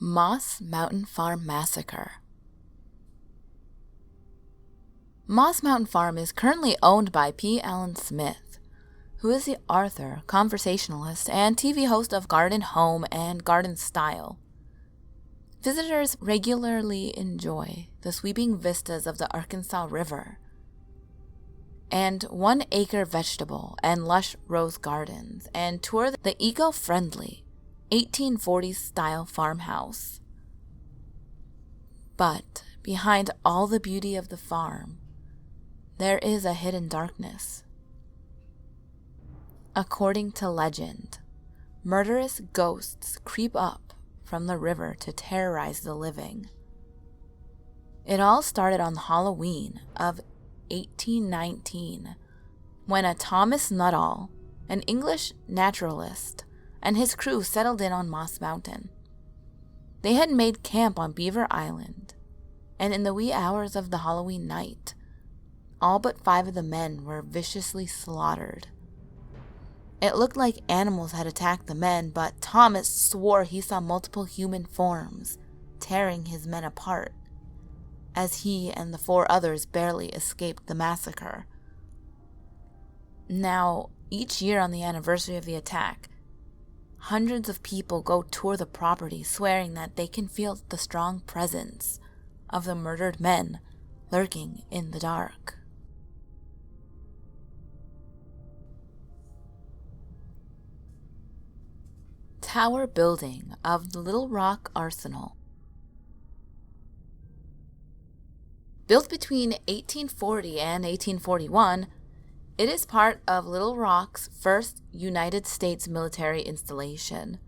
Moss Mountain Farm Massacre. Moss Mountain Farm is currently owned by P. Allen Smith, who is the author, conversationalist, and TV host of Garden Home and Garden Style. Visitors regularly enjoy the sweeping vistas of the Arkansas River and 1-acre vegetable and lush rose gardens, and tour the eco-friendly 1840s-style farmhouse. But behind all the beauty of the farm, there is a hidden darkness. According to legend, murderous ghosts creep up from the river to terrorize the living. It all started on Halloween of 1819, when a Thomas Nuttall, an English naturalist, and his crew settled in on Moss Mountain. They had made camp on Beaver Island, and in the wee hours of the Halloween night, all but 5 of the men were viciously slaughtered. It looked like animals had attacked the men, but Thomas swore he saw multiple human forms tearing his men apart, as he and the 4 others barely escaped the massacre. Now, each year on the anniversary of the attack, hundreds of people go tour the property, swearing that they can feel the strong presence of the murdered men lurking in the dark. Tower building of the Little Rock Arsenal. Built between 1840 and 1841, it is part of Little Rock's first United States military installation.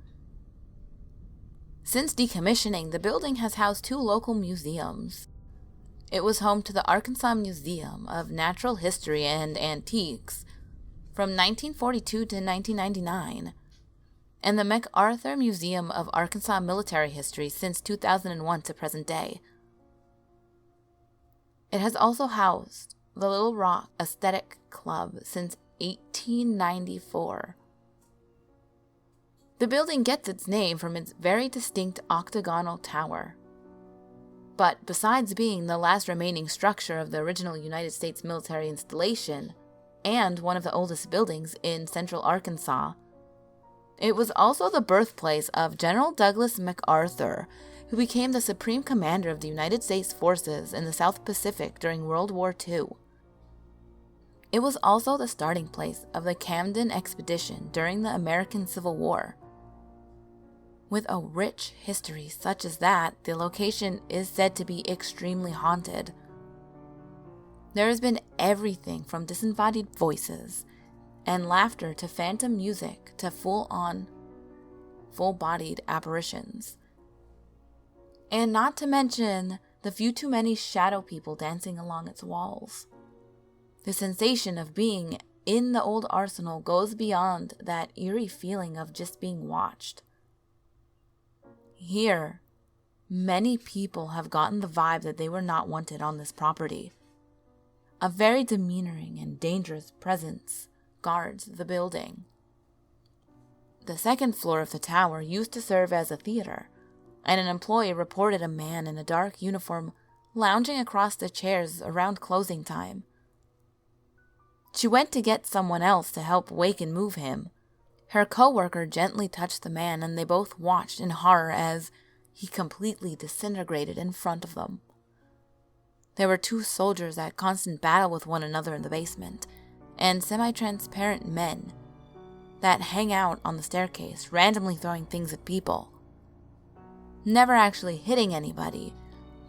Since decommissioning, the building has housed 2 local museums. It was home to the Arkansas Museum of Natural History and Antiques from 1942 to 1999, and the MacArthur Museum of Arkansas Military History since 2001 to present day. It has also housed the Little Rock Aesthetic Club since 1894. The building gets its name from its very distinct octagonal tower. But besides being the last remaining structure of the original United States military installation, and one of the oldest buildings in central Arkansas, it was also the birthplace of General Douglas MacArthur, who became the Supreme Commander of the United States forces in the South Pacific during World War II. It was also the starting place of the Camden Expedition during the American Civil War. With a rich history such as that, the location is said to be extremely haunted. There has been everything from disembodied voices and laughter to phantom music to full-bodied apparitions. And not to mention the few too many shadow people dancing along its walls. The sensation of being in the old arsenal goes beyond that eerie feeling of just being watched. Here, many people have gotten the vibe that they were not wanted on this property. A very demeaning and dangerous presence guards the building. The second floor of the tower used to serve as a theater, and an employee reported a man in a dark uniform lounging across the chairs around closing time. She went to get someone else to help wake and move him. Her co-worker gently touched the man, and they both watched in horror as he completely disintegrated in front of them. There were 2 soldiers at constant battle with one another in the basement, and semi-transparent men that hang out on the staircase, randomly throwing things at people. Never actually hitting anybody,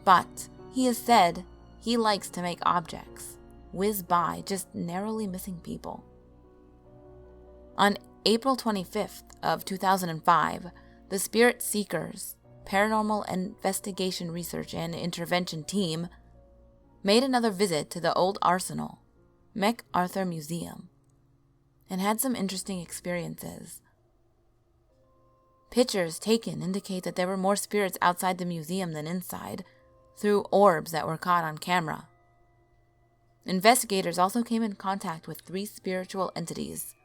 but he has said he likes to make objects whiz by, just narrowly missing people. On April 25th of 2005, the Spirit Seekers Paranormal Investigation Research and Intervention Team made another visit to the old arsenal, MacArthur Museum, and had some interesting experiences. Pictures taken indicate that there were more spirits outside the museum than inside, through orbs that were caught on camera. Investigators also came in contact with 3 spiritual entities.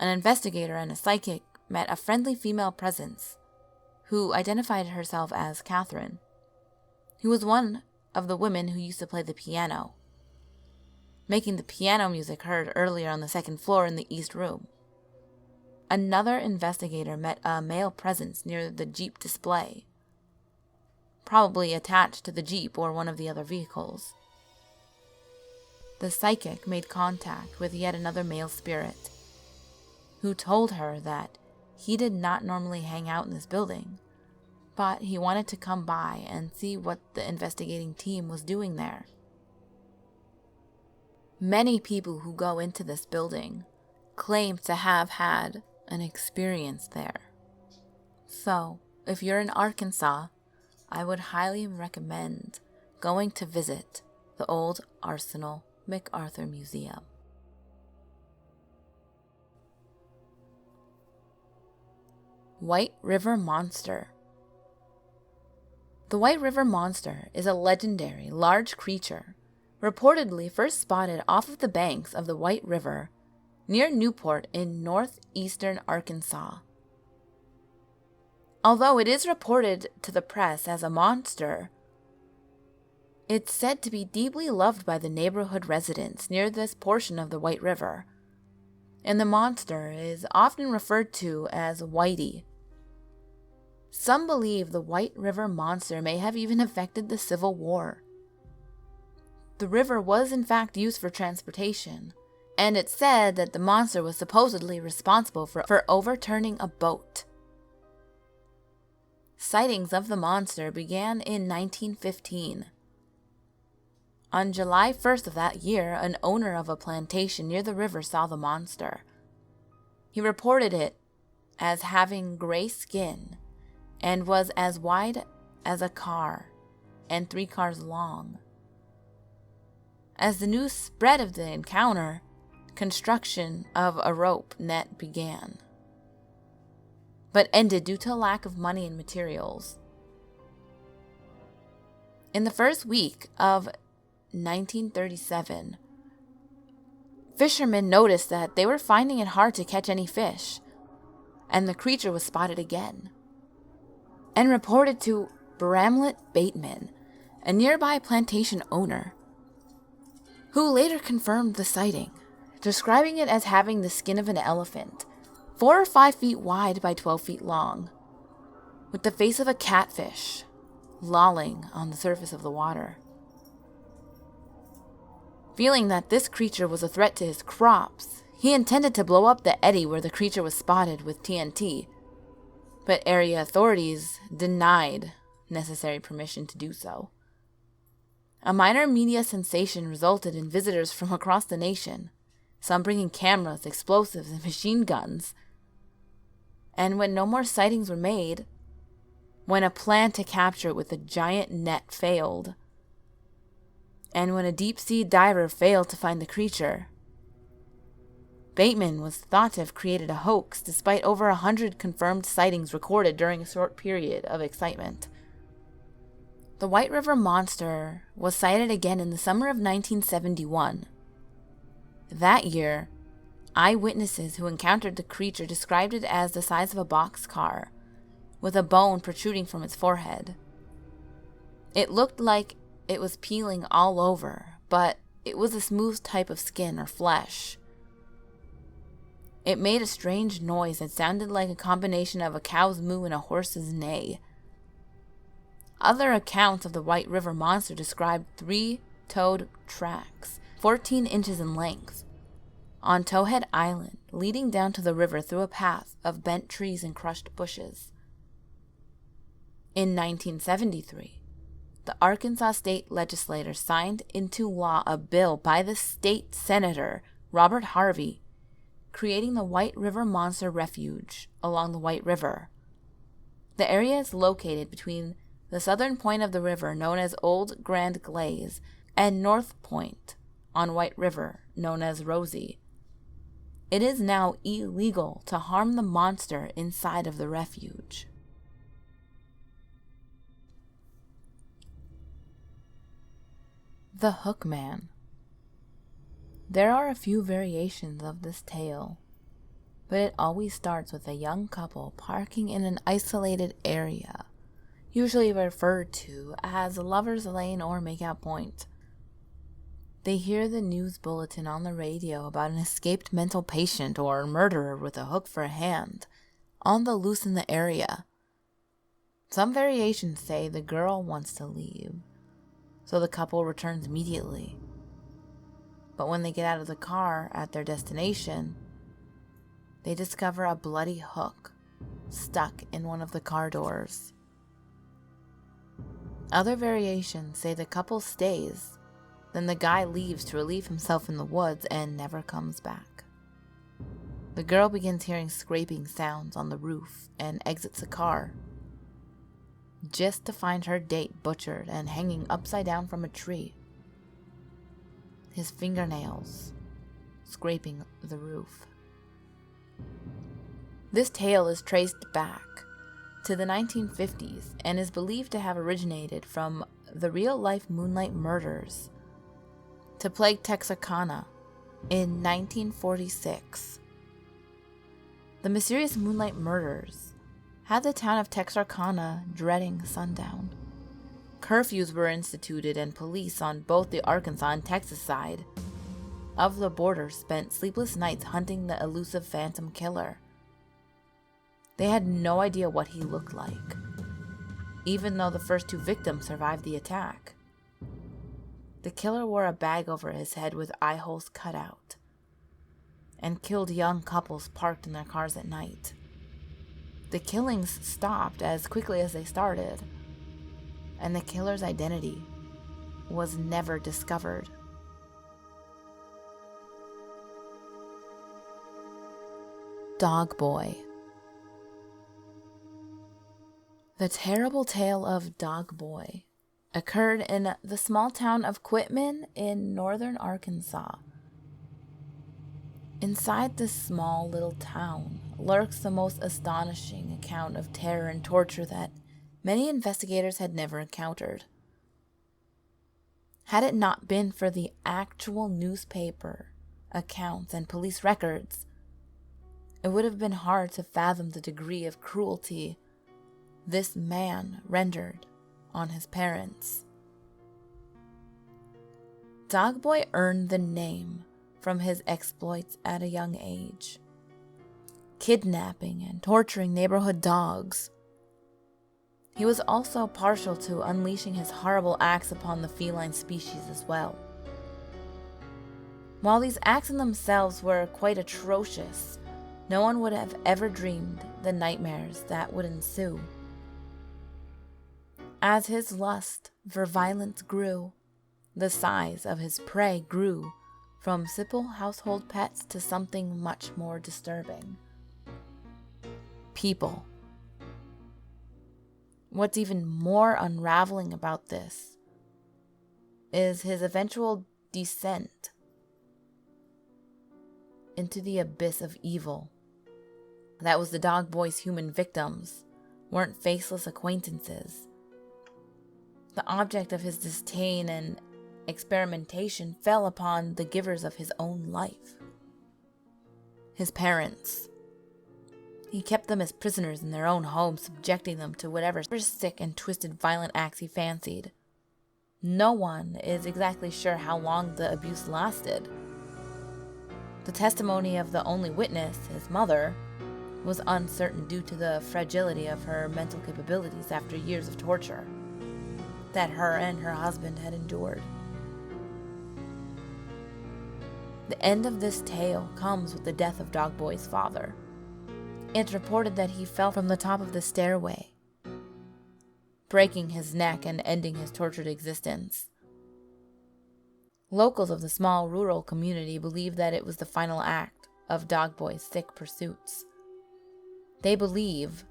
An investigator and a psychic met a friendly female presence who identified herself as Catherine, who was one of the women who used to play the piano, making the piano music heard earlier on the second floor in the East Room. Another investigator met a male presence near the Jeep display, probably attached to the Jeep or one of the other vehicles. The psychic made contact with yet another male spirit, who told her that he did not normally hang out in this building, but he wanted to come by and see what the investigating team was doing there. Many people who go into this building claim to have had an experience there. So, if you're in Arkansas, I would highly recommend going to visit the Old Arsenal MacArthur Museum. White River Monster. The White River Monster is a legendary, large creature, reportedly first spotted off of the banks of the White River near Newport in northeastern Arkansas. Although it is reported to the press as a monster, it's said to be deeply loved by the neighborhood residents near this portion of the White River, and the monster is often referred to as Whitey. Some believe the White River Monster may have even affected the Civil War. The river was in fact used for transportation, and it's said that the monster was supposedly responsible for overturning a boat. Sightings of the monster began in 1915. On July 1st of that year, an owner of a plantation near the river saw the monster. He reported it as having gray skin and was as wide as a car and 3 cars long. As the news spread of the encounter, construction of a rope net began, but ended due to a lack of money and materials. In the first week of 1937, fishermen noticed that they were finding it hard to catch any fish, and the creature was spotted again, and reported to Bramlett Bateman, a nearby plantation owner, who later confirmed the sighting, describing it as having the skin of an elephant, 4 or 5 feet wide by 12 feet long, with the face of a catfish, lolling on the surface of the water. Feeling that this creature was a threat to his crops, he intended to blow up the eddy where the creature was spotted with TNT, but area authorities denied necessary permission to do so. A minor media sensation resulted in visitors from across the nation, some bringing cameras, explosives, and machine guns. And when no more sightings were made, when a plan to capture it with a giant net failed, and when a deep-sea diver failed to find the creature, Bateman was thought to have created a hoax despite over 100 confirmed sightings recorded during a short period of excitement. The White River Monster was sighted again in the summer of 1971. That year, eyewitnesses who encountered the creature described it as the size of a boxcar, with a bone protruding from its forehead. It looked like it was peeling all over, but it was a smooth type of skin or flesh. It made a strange noise that sounded like a combination of a cow's moo and a horse's neigh. Other accounts of the White River Monster described 3-toed tracks, 14 inches in length, on Towhead Island, leading down to the river through a path of bent trees and crushed bushes. In 1973, the Arkansas state legislature signed into law a bill by the state senator, Robert Harvey, creating the White River Monster Refuge along the White River. The area is located between the southern point of the river, known as Old Grand Glaze, and North Point on White River, known as Rosie. It is now illegal to harm the monster inside of the refuge. The Hookman. There are a few variations of this tale, but it always starts with a young couple parking in an isolated area, usually referred to as Lover's Lane or Makeout Point. They hear the news bulletin on the radio about an escaped mental patient or murderer with a hook for a hand on the loose in the area. Some variations say the girl wants to leave, so the couple returns immediately. But when they get out of the car at their destination, they discover a bloody hook stuck in one of the car doors. Other variations say the couple stays, then the guy leaves to relieve himself in the woods and never comes back. The girl begins hearing scraping sounds on the roof and exits the car, just to find her date butchered and hanging upside down from a tree, his fingernails scraping the roof. This tale is traced back to the 1950s and is believed to have originated from the real-life Moonlight murders to plague Texarkana in 1946. The mysterious Moonlight murders had the town of Texarkana dreading sundown. Curfews were instituted, and police on both the Arkansas and Texas side of the border spent sleepless nights hunting the elusive phantom killer. They had no idea what he looked like, even though the first two victims survived the attack. The killer wore a bag over his head with eye holes cut out, and killed young couples parked in their cars at night. The killings stopped as quickly as they started, and the killer's identity was never discovered. Dog Boy. The terrible tale of Dog Boy occurred in the small town of Quitman in northern Arkansas. Inside this small little town lurks the most astonishing account of terror and torture that many investigators had never encountered. Had it not been for the actual newspaper accounts and police records, it would have been hard to fathom the degree of cruelty this man rendered on his parents. Dog Boy earned the name from his exploits at a young age, kidnapping and torturing neighborhood dogs. He was also partial to unleashing his horrible acts upon the feline species as well. While these acts in themselves were quite atrocious, no one would have ever dreamed the nightmares that would ensue. As his lust for violence grew, the size of his prey grew from simple household pets to something much more disturbing. People. What's even more unraveling about this is his eventual descent into the abyss of evil. That was the Dog Boy's human victims weren't faceless acquaintances. The object of his disdain and experimentation fell upon the givers of his own life, his parents. He kept them as prisoners in their own homes, subjecting them to whatever sick and twisted violent acts he fancied. No one is exactly sure how long the abuse lasted. The testimony of the only witness, his mother, was uncertain due to the fragility of her mental capabilities after years of torture that her and her husband had endured. The end of this tale comes with the death of Dog Boy's father. It's reported that he fell from the top of the stairway, breaking his neck and ending his tortured existence. Locals of the small rural community believe that it was the final act of Dog Boy's sick pursuits. They believe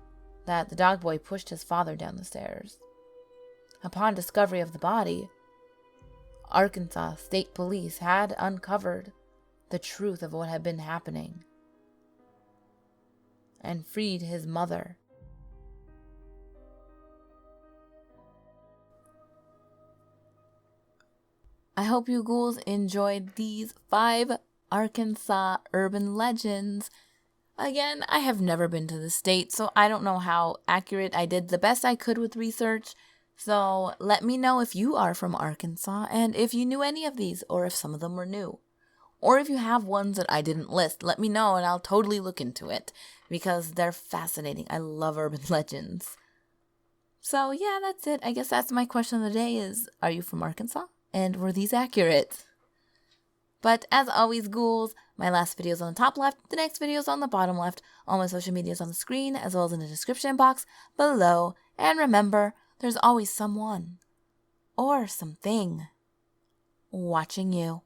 that the Dog Boy pushed his father down the stairs. Upon discovery of the body, Arkansas State Police had uncovered the truth of what had been happening and freed his mother. I hope you ghouls enjoyed these 5 Arkansas urban legends. Again, I have never been to the state, so I don't know how accurate. I did the best I could with research. So let me know if you are from Arkansas and if you knew any of these or if some of them were new. Or if you have ones that I didn't list, let me know and I'll totally look into it because they're fascinating. I love urban legends. So yeah, that's it. I guess that's my question of the day is, are you from Arkansas? And were these accurate? But as always, ghouls, my last video is on the top left, the next video is on the bottom left, all my social media is on the screen as well as in the description box below. And remember, there's always someone or something watching you.